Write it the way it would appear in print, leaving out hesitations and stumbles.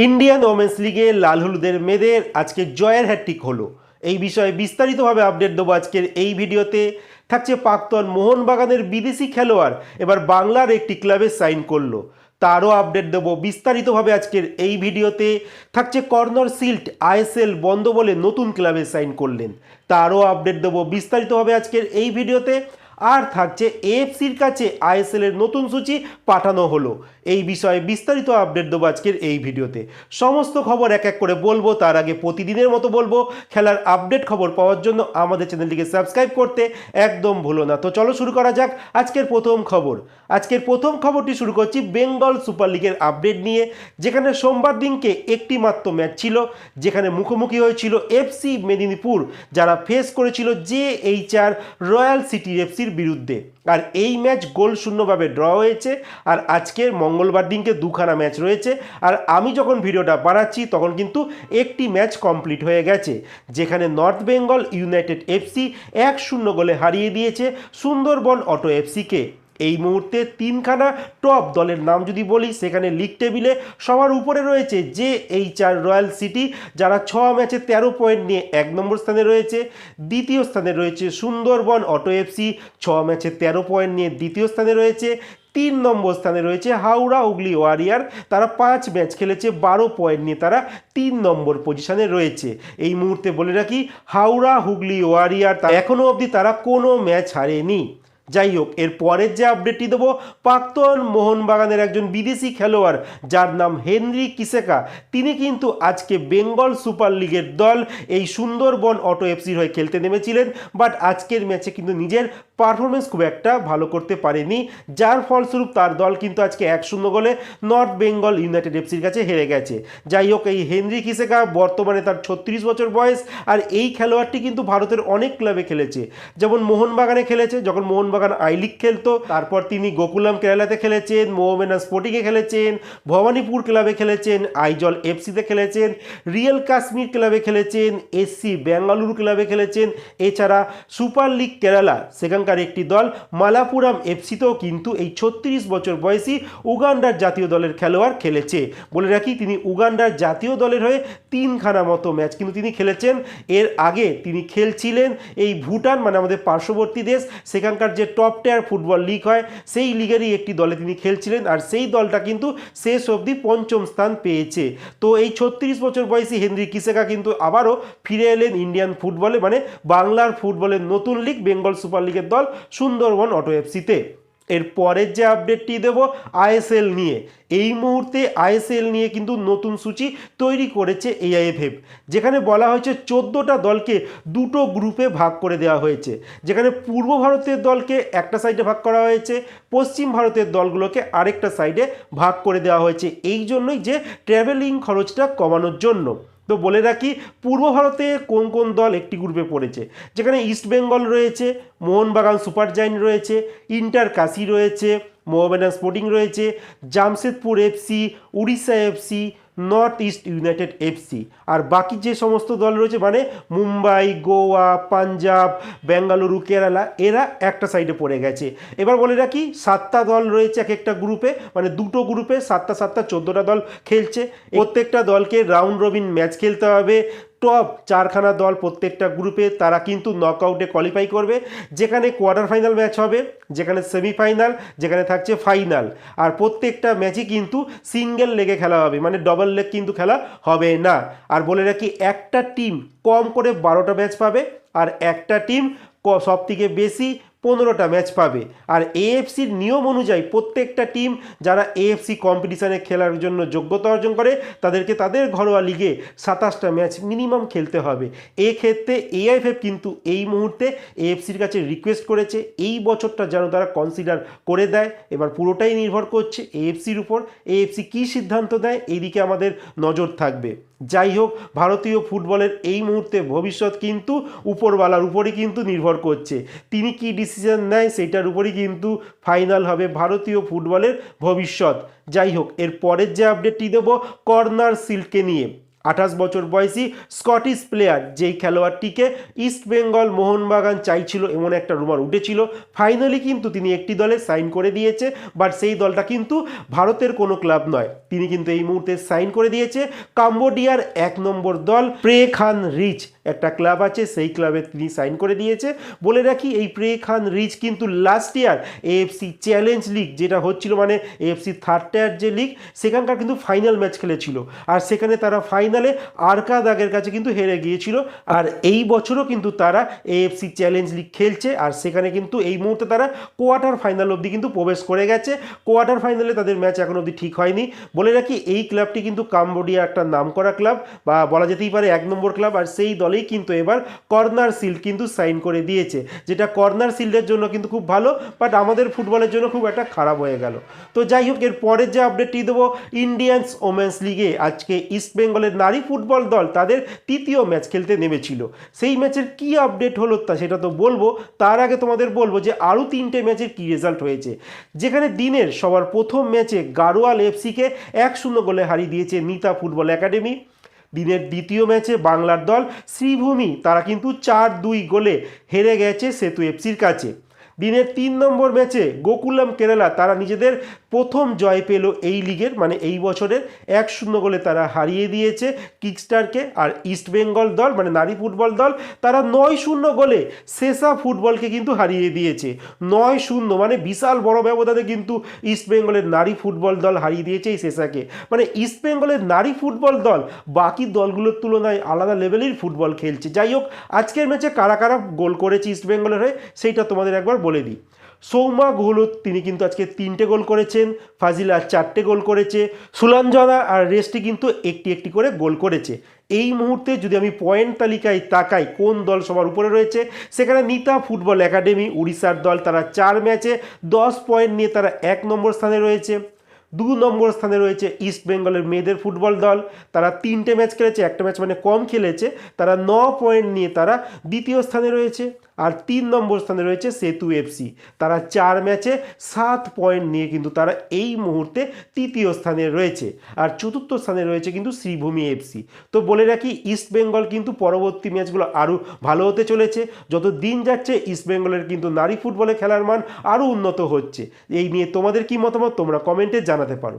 Indian women's লিগে লাল হলুদের মেয়েদের আজকে জয়ের হ্যাটট্রিক হলো। এই বিষয়ে বিস্তারিতভাবে আপডেট দেবো আজকের এই ভিডিওতে। থাকছে প্রাক্তন মোহনবাগানের বিদেশি খেলোয়াড় এবার বাংলার একটি ক্লাবে সাইন করলো, তারও আপডেট দেবো বিস্তারিতভাবে আজকের এই ভিডিওতে। থাকছে কর্নার সিল্ট আইএসএল বন্ধ বলে নতুন ক্লাবে সাইন করলেন, তারও আপডেট দেবো বিস্তারিতভাবে আজকের এই ভিডিওতে। আর থাকছে এএফসির কাছে আইএসএল এর নতুন সূচি পাঠানো হলো, এই বিষয়ে বিস্তারিত আপডেট দেবো আজকের এই ভিডিওতে। সমস্ত খবর এক এক করে বলবো, তার আগে প্রতিদিনের মতো বলবো খেলার আপডেট খবর পাওয়ার জন্য আমাদের চ্যানেলটিকে সাবস্ক্রাইব করতে একদম ভুলো না। তো চলো শুরু করা যাক আজকের প্রথম খবর। আজকের প্রথম খবরটি শুরু করছি বেঙ্গল সুপার লিগের আপডেট নিয়ে, যেখানে সোমবার দিনকে একটি মাত্র ম্যাচ ছিল, যেখানে মুখোমুখি হয়েছিল এফসি মেদিনীপুর, যারা ফেস করেছিল JHR রয়্যাল সিটি এফসির বিরুদ্ধে। আর এই ম্যাচ গোল শূন্যভাবে ড্র হয়েছে। আর আজকের মঙ্গলবার দিনকে দুখানা ম্যাচ রয়েছে, আর আমি যখন ভিডিওটা বানাচ্ছি তখন কিন্তু একটি ম্যাচ কমপ্লিট হয়ে গেছে, যেখানে নর্থ বেঙ্গল ইউনাইটেড এফসি 1-0 গোলে হারিয়ে দিয়েছে সুন্দরবন অটো এফসিকে। এই মুহূর্তে তিনখানা টপ দলের নাম যদি বলি, সেখানে লিগ টেবিলে সবার উপরে রয়েছে JHR রয়্যাল সিটি, যারা 6 ম্যাচে 13 পয়েন্ট নিয়ে 1 নম্বর স্থানে রয়েছে। দ্বিতীয় স্থানে রয়েছে সুন্দরবন অটো এফসি, 6 ম্যাচে 13 পয়েন্ট নিয়ে দ্বিতীয় স্থানে রয়েছে। 3 নম্বর স্থানে রয়েছে হাওড়া হুগলি ওয়ারিয়ার, তারা 5 ম্যাচ খেলেছে 12 পয়েন্ট নিয়ে তারা 3 নম্বর পজিশনে রয়েছে। এই মুহূর্তে বলে রাখি, হাওড়া হুগলি ওয়ারিয়ার এখনও অবধি তারা কোনো ম্যাচ হারেনি। যাই হোক, এর পরের যে আপডেটটি দেবো, প্রাক্তন মোহনবাগানের একজন বিদেশি খেলোয়াড় যার নাম হেনরি কিসেকা, তিনি কিন্তু আজকে বেঙ্গল সুপার লিগের দল এই সুন্দরবন অটো এফসির হয়ে খেলতে নেমেছিলেন, বাট আজকের ম্যাচে কিন্তু নিজের পারফরমেন্স খুব একটা ভালো করতে পারেনি, যার ফলস্বরূপ তার দল কিন্তু আজকে 1-0 গোলে নর্থ বেঙ্গল ইউনাইটেড এফসির কাছে হেরে গেছে। যাই হোক, এই হেনরি কিসেকা বর্তমানে তার 36 বছর বয়স, আর এই খেলোয়াড়টি কিন্তু ভারতের অনেক ক্লাবে খেলেছে, যেমন মোহনবাগানে খেলেছে যখন মোহনবাগান আই লিগ খেলতো, তারপর তিনি গোকুলাম কেরালাতে খেলেছেন, মোহামেডান স্পোর্টিংয়ে খেলেছেন, ভবানীপুর ক্লাবে খেলেছেন, আইজল এফসিতে খেলেছেন, রিয়েল কাশ্মীর ক্লাবে খেলেছেন, SC বেঙ্গালুরু ক্লাবে খেলেছেন। এছাড়া সুপার লিগ কেরালা সেখানকার একটি দল মালাপুরাম এফসিতেও কিন্তু এই 36 বছর বয়সী উগান্ডার জাতীয় দলের খেলোয়াড় খেলেছে। বলে রাখি, তিনি উগান্ডার জাতীয় দলের হয়ে 3খানা মতো ম্যাচ কিন্তু তিনি খেলেছেন। এর আগে তিনি খেলছিলেন এই ভুটান, মানে আমাদের পার্শ্ববর্তী দেশ, সেখানকার যে টপ টিয়ার ফুটবল লিগ হয় সেই লিগেরই একটি দলে তিনি খেলছিলেন, আর সেই দলটা কিন্তু শেষ অবধি 5ম স্থান পেয়েছে। তো এই 36 বছর বয়সী হেনরি কিসেকা কিন্তু আবারও ফিরে এলেন ইন্ডিয়ান ফুটবলে, মানে বাংলার ফুটবলের নতুন লিগ বেঙ্গল সুপার লিগের দল সুন্দরবন অটো এফসিতে। এর পরের যে আপডেটটি দেব আইএসএল নিয়ে, এই মুহূর্তে আইএসএল নিয়ে কিন্তু নতুন সূচি তৈরি করেছে AIFF, যেখানে বলা হয়েছে 14টা দলকে দুটো গ্রুপে ভাগ করে দেওয়া হয়েছে, যেখানে পূর্ব ভারতের দলকে একটা সাইডে ভাগ করা হয়েছে, পশ্চিম ভারতের দলগুলোকে আরেকটা সাইডে ভাগ করে দেওয়া হয়েছে, এই জন্যই যে ট্রাভেলিং খরচটা কমানোর জন্য। তো বলে রাখি, পূর্ব ভারতে কোন কোন দল একটি গ্রুপে পড়েছে, যেখানে ইস্ট বেঙ্গল রয়েছে, মোহনবাগান সুপার জায়েন্ট রয়েছে, ইন্টার কাশি রয়েছে, মোহামেডান স্পোর্টিং রয়েছে, Jamshedpur FC, Orissa FC, North East United FC. আর বাকি যে সমস্ত দল রয়েছে, মানে মুম্বাই, গোয়া, পাঞ্জাব, বেঙ্গালুরু, কেরালা, এরা একটা সাইডে পড়ে গেছে। এবার বলে রাখি, 7টা দল রয়েছে এক একটা গ্রুপে, মানে দুটো গ্রুপে 7টা 7টা 14টা দল খেলছে। প্রত্যেকটা দলকে রাউন্ড রবিন ম্যাচ খেলতে হবে। টপ 4খানা দল প্রত্যেকটা গ্রুপে, তারা কিন্তু নকআউটে কোয়ালিফাই করবে, যেখানে কোয়ার্টার ফাইনাল ম্যাচ হবে, যেখানে সেমিফাইনাল, যেখানে থাকছে ফাইনাল। আর প্রত্যেকটা ম্যাচই কিন্তু সিঙ্গেল লেগে খেলা হবে, মানে ডবল লেগ কিন্তু খেলা হবে না। আর বলে রাখি, একটা টিম কম করে 12টা ম্যাচ পাবে, আর একটা টিম সব থেকে বেশি 15টা ম্যাচ পাবে। আর AFCর নিয়ম অনুযায়ী প্রত্যেকটা টিম যারা AFC কম্পিটিশানে খেলার জন্য যোগ্যতা অর্জন করে, তাদেরকে তাদের ঘরোয়া লিগে 27টা ম্যাচ মিনিমাম খেলতে হবে। এক্ষেত্রে AIFF কিন্তু এই মুহূর্তে AFCর কাছে রিকোয়েস্ট করেছে এই বছরটা যেন তারা কনসিডার করে দেয়। এবার পুরোটাই নির্ভর করছে AFCর উপর, AFC কী সিদ্ধান্ত দেয় এই দিকে আমাদের নজর থাকবে। যাই হোক, ভারতীয় ফুটবলের এই মুহূর্তে ভবিষ্যৎ কিন্তু উপরওয়ালার উপরই কিন্তু নির্ভর করছে, তিনি কি ডিসিশন নেয় সেটার উপরই কিন্তু ফাইনাল হবে ভারতীয় ফুটবলের ভবিষ্যৎ। যাই হোক, এর পরের যে আপডেটটি দেবো কর্নার সিল্টকে নিয়ে। বছর বয়সী স্কটিশ প্লেয়ার, যেই খেলোয়াড়টিকে ইস্টবেঙ্গল মোহনবাগান চাইছিল এমন একটা রুমার উঠেছিল। ফাইনালি কিন্তু তিনি একটি দলে সাইন করে দিয়েছে, বাট সেই দলটা কিন্তু ভারতের কোনো ক্লাব নয়। তিনি কিন্তু এই মুহূর্তে সাইন করে দিয়েছে কাম্বোডিয়ার 1 নম্বর দল প্রে খান রিচ, একটা ক্লাব আছে, সেই ক্লাবে তিনি সাইন করে দিয়েছে। বলে রাখি এই প্রে খান রিচ কিন্তু last year AFC challenge league যেটা হচ্ছিল, মানে এএফসি থার্ড টায়ার যে লিগ, সেখানকার কিন্তু ফাইনাল ম্যাচ খেলেছিল, আর সেখানে তারা ফাইনালে আরকাদাগের কাছে কিন্তু হেরে গিয়েছিল। আর এই বছরও কিন্তু তারা এএফসি চ্যালেঞ্জ লিগ খেলছে, আর সেখানে কিন্তু এই মুহূর্তে তারা কোয়ার্টার ফাইনাল অবধি কিন্তু প্রবেশ করে গেছে। কোয়ার্টার ফাইনালে তাদের ম্যাচ এখন অবধি ঠিক হয়নি। বলে রাখি এই ক্লাবটি কিন্তু কাম্বোডিয়া একটা নামকরা ক্লাব, বা বলা যেতেই পারে 1 নম্বর ক্লাব, আর সেই দলেই কিন্তু এবার কর্নার শিল্ড কিন্তু সাইন করে দিয়েছে, যেটা কর্নার শিল্ডের জন্য কিন্তু খুব ভালো, বাট আমাদের ফুটবলের জন্য খুব একটা খারাপ হয়ে গেল। তো যাই হোক, এর পরের যে আপডেটটি দেবো, ইন্ডিয়ান্স ওমেন্স লিগে আজকে ইস্টবেঙ্গলের নারী ফুটবল দল তাদের তৃতীয় ম্যাচ খেলতে নেমেছিল। সেই ম্যাচের কি আপডেট হলো তা সেটা তো বলবো, তার আগে তোমাদের বলবো যে আরও 3টে ম্যাচের কি রেজাল্ট হয়েছে। যেখানে দিনের সবার প্রথম ম্যাচে গাড়োয়াল এফসিকে 1-0 গোলে হারিয়ে দিয়েছে নিতা ফুটবল একাডেমি। দিনের দ্বিতীয় ম্যাচে বাংলার দল শ্রীভূমি তারা কিন্তু 4-2 গোলে হেরে গেছে সেতু এফসির কাছে। দিনের 3 নম্বর ম্যাচে গোকুলাম কেরালা তারা নিজেদের প্রথম জয় পেল এই লিগের, মানে এই বছরের, 1-0 গোলে তারা হারিয়ে দিয়েছে কিকস্টারকে। আর ইস্টবেঙ্গল দল মানে নারী ফুটবল দল তারা 9-0 গোলে সেসা ফুটবলকে কিন্তু হারিয়ে দিয়েছে। 9-0 মানে বিশাল বড় ব্যবধানে কিন্তু ইস্টবেঙ্গলের নারী ফুটবল দল হারিয়ে দিয়েছে এই সেসাকে। মানে ইস্টবেঙ্গলের নারী ফুটবল দল বাকি দলগুলোর তুলনায় আলাদা লেভেলের ফুটবল খেলছে। যাই হোক, আজকের ম্যাচে কারা কারা গোল করেছে ইস্টবেঙ্গলের হয়ে সেইটা তোমাদের একবার বলে দিই। সৌমা গহলত তিনি কিন্তু আজকে 3টে গোল করেছেন, ফাজিলা 4টে গোল করেছে, সুলাঞ্জনা আর রেস্টি কিন্তু একটি একটি করে গোল করেছে। এই মুহূর্তে যদি আমি পয়েন্ট তালিকায় তাকাই কোন দল সবার উপরে রয়েছে, সেখানে নিতা ফুটবল একাডেমি উড়িষ্যার দল, তারা 4 ম্যাচে 10 পয়েন্ট নিয়ে তারা 1 নম্বর স্থানে রয়েছে। 2 নম্বর স্থানে রয়েছে ইস্টবেঙ্গলের মেয়েদের ফুটবল দল, তারা 3টে ম্যাচ খেলেছে, একটা ম্যাচ মানে কম খেলেছে, তারা 9 পয়েন্ট নিয়ে তারা দ্বিতীয় স্থানে রয়েছে। আর 3 নম্বর স্থানে রয়েছে সেতু এফসি, তারা 4 ম্যাচে 7 পয়েন্ট নিয়ে কিন্তু তারা এই মুহূর্তে তৃতীয় স্থানে রয়েছে। আর চতুর্থ স্থানে রয়েছে কিন্তু শ্রীভূমি এফসি। তো বলে রাখি ইস্টবেঙ্গল কিন্তু পরবর্তী ম্যাচগুলো আরও ভালো হতে চলেছে। যত দিন যাচ্ছে ইস্টবেঙ্গলের কিন্তু নারী ফুটবলে খেলার মান আরও উন্নত হচ্ছে। এই নিয়ে তোমাদের কি মতামত তোমরা কমেন্টে জানাতে পারো।